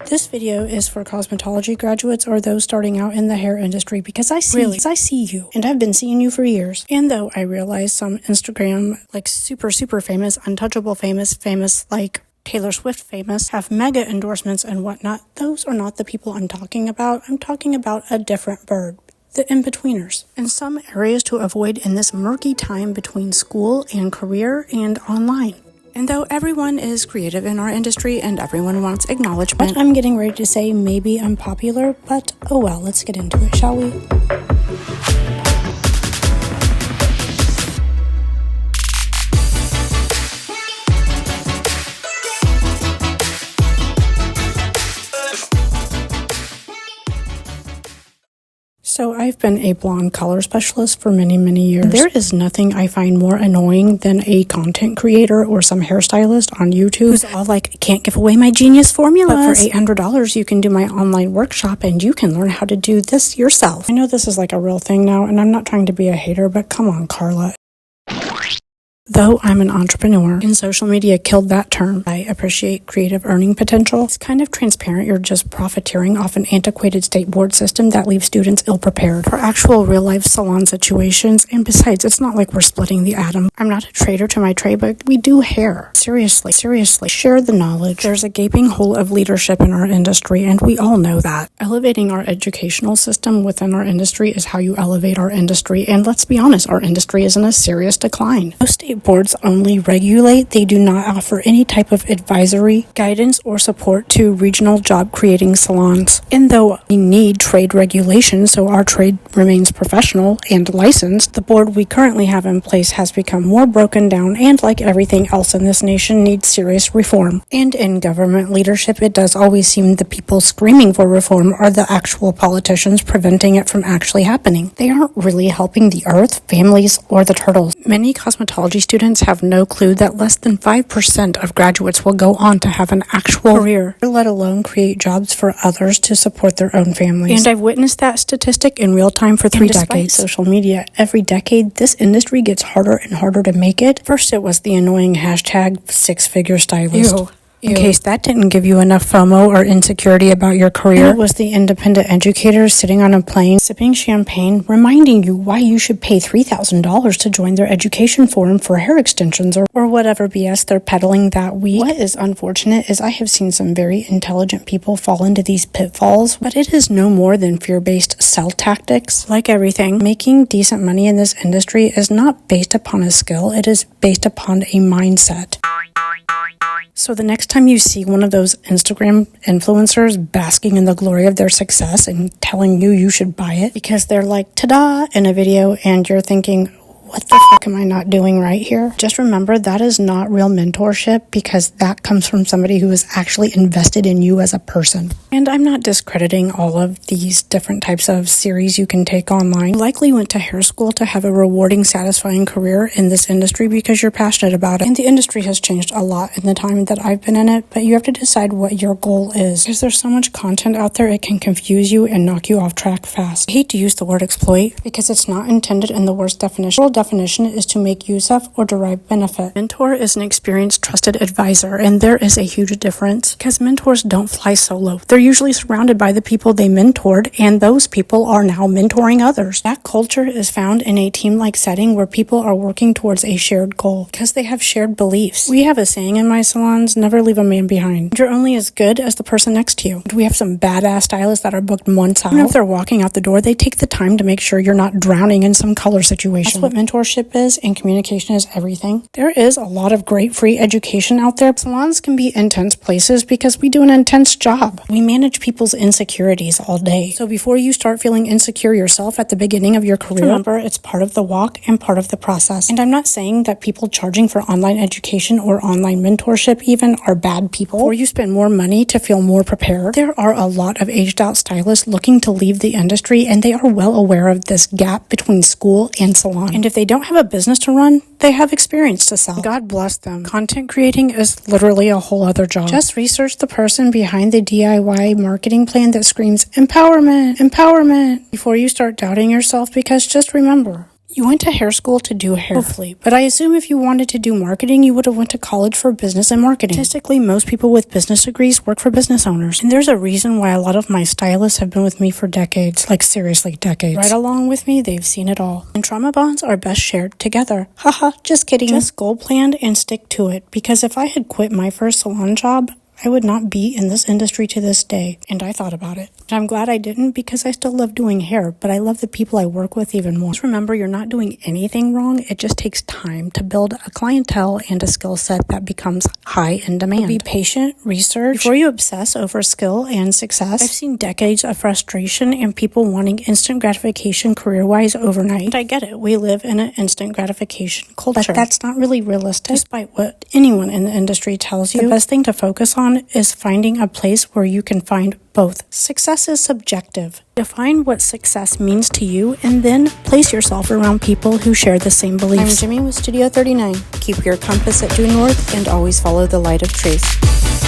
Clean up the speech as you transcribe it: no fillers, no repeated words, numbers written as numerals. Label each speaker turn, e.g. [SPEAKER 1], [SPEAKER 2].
[SPEAKER 1] This video is for cosmetology graduates or those starting out in the hair industry because I see you and I've been seeing you for years. And though I realize some Instagram like super famous, untouchable famous like Taylor Swift famous have mega endorsements and whatnot, those are not the people I'm talking about. I'm talking about a different bird. The in-betweeners. In some areas to avoid in this murky time between school and career and online. And though everyone is creative in our industry and everyone wants acknowledgement, I'm getting ready to say maybe I'm popular, but oh well, let's get into it, shall we? So I've been a blonde color specialist for many years. There is nothing I find more annoying than a content creator or some hairstylist on YouTube who's all like, I can't give away my genius formulas, but for $800 you can do my online workshop and you can learn how to do this yourself. I know this is like a real thing now and I'm not trying to be a hater, but come on, Carla. Though I'm an entrepreneur and social media killed that term, I appreciate creative earning potential. It's kind of transparent. You're just profiteering off an antiquated state board system that leaves students ill-prepared for actual real-life salon situations. And besides, it's not like we're splitting the atom. I'm not a traitor to my trade, but we do hair. Seriously, share the knowledge. There's a gaping hole of leadership in our industry, and we all know that. Elevating our educational system within our industry is how you elevate our industry. And let's be honest, our industry is in a serious decline. Most state boards only regulate. They do not offer any type of advisory, guidance, or support to regional job creating salons. And though we need trade regulation so our trade remains professional and licensed, the board we currently have in place has become more broken down and, like everything else in this nation, needs serious reform. And in government leadership, it does always seem the people screaming for reform are the actual politicians preventing it from actually happening. They aren't really helping the earth, families, or the turtles. Many cosmetology students have no clue that less than 5% of graduates will go on to have an actual career, let alone create jobs for others to support their own families. And I've witnessed that statistic in real time for 3 decades. Social media, every decade, this industry gets harder and harder to make it. First, it was the annoying hashtag 6-figure stylist. Ew. In case that didn't give you enough FOMO or insecurity about your career, it was the independent educators sitting on a plane, sipping champagne, reminding you why you should pay $3,000 to join their education forum for hair extensions or whatever BS they're peddling that week. What is unfortunate is I have seen some very intelligent people fall into these pitfalls, but it is no more than fear-based sell tactics. Like everything, making decent money in this industry is not based upon a skill, it is based upon a mindset. So the next time you see one of those Instagram influencers basking in the glory of their success and telling you should buy it because they're like, ta-da, in a video, and you're thinking, what the fuck am I not doing right here? Just remember that is not real mentorship because that comes from somebody who is actually invested in you as a person. And I'm not discrediting all of these different types of series you can take online. You likely went to hair school to have a rewarding, satisfying career in this industry because you're passionate about it. And the industry has changed a lot in the time that I've been in it, but you have to decide what your goal is. Because there's so much content out there, it can confuse you and knock you off track fast. I hate to use the word exploit because it's not intended in the worst definition. Definition is to make use of or derive benefit. Mentor is an experienced, trusted advisor, and there is a huge difference because mentors don't fly solo. They're usually surrounded by the people they mentored, and those people are now mentoring others. That culture is found in a team-like setting where people are working towards a shared goal because they have shared beliefs. We have a saying in my salons, never leave a man behind. You're only as good as the person next to you. We have some badass stylists that are booked months out. Even if they're walking out the door, they take the time to make sure you're not drowning in some color situation. That's what mentorship is, and communication is everything. There is a lot of great free education out there. Salons can be intense places because we do an intense job. We manage people's insecurities all day. So before you start feeling insecure yourself at the beginning of your career, remember it's part of the walk and part of the process. And I'm not saying that people charging for online education or online mentorship even are bad people, or you spend more money to feel more prepared. There are a lot of aged out stylists looking to leave the industry, and they are well aware of this gap between school and salon. And if they don't have a business to run, they have experience to sell. God bless them. Content creating is literally a whole other job. Just research the person behind the DIY marketing plan that screams empowerment, empowerment before you start doubting yourself, because just remember, You went to hair school to do hair, hopefully, but I assume if you wanted to do marketing, you would have went to college for business and marketing. Statistically, most people with business degrees work for business owners, and there's a reason why a lot of my stylists have been with me for decades, like seriously decades. Right along with me, they've seen it all. And trauma bonds are best shared together. Haha, just kidding. Just goal planned and stick to it, because if I had quit my first salon job, I would not be in this industry to this day, and I thought about it. And I'm glad I didn't, because I still love doing hair, but I love the people I work with even more. Just remember, you're not doing anything wrong. It just takes time to build a clientele and a skill set that becomes high in demand. Be patient, research, before you obsess over skill and success. I've seen decades of frustration and people wanting instant gratification career-wise overnight. And I get it. We live in an instant gratification culture, but that's not really realistic. Despite what anyone in the industry tells you, the best thing to focus on is finding a place where you can find both. Success is subjective. Define what success means to you, and then place yourself around people who share the same beliefs. I'm Gemy with Studio 39. Keep your compass at due north and always follow the light of truth.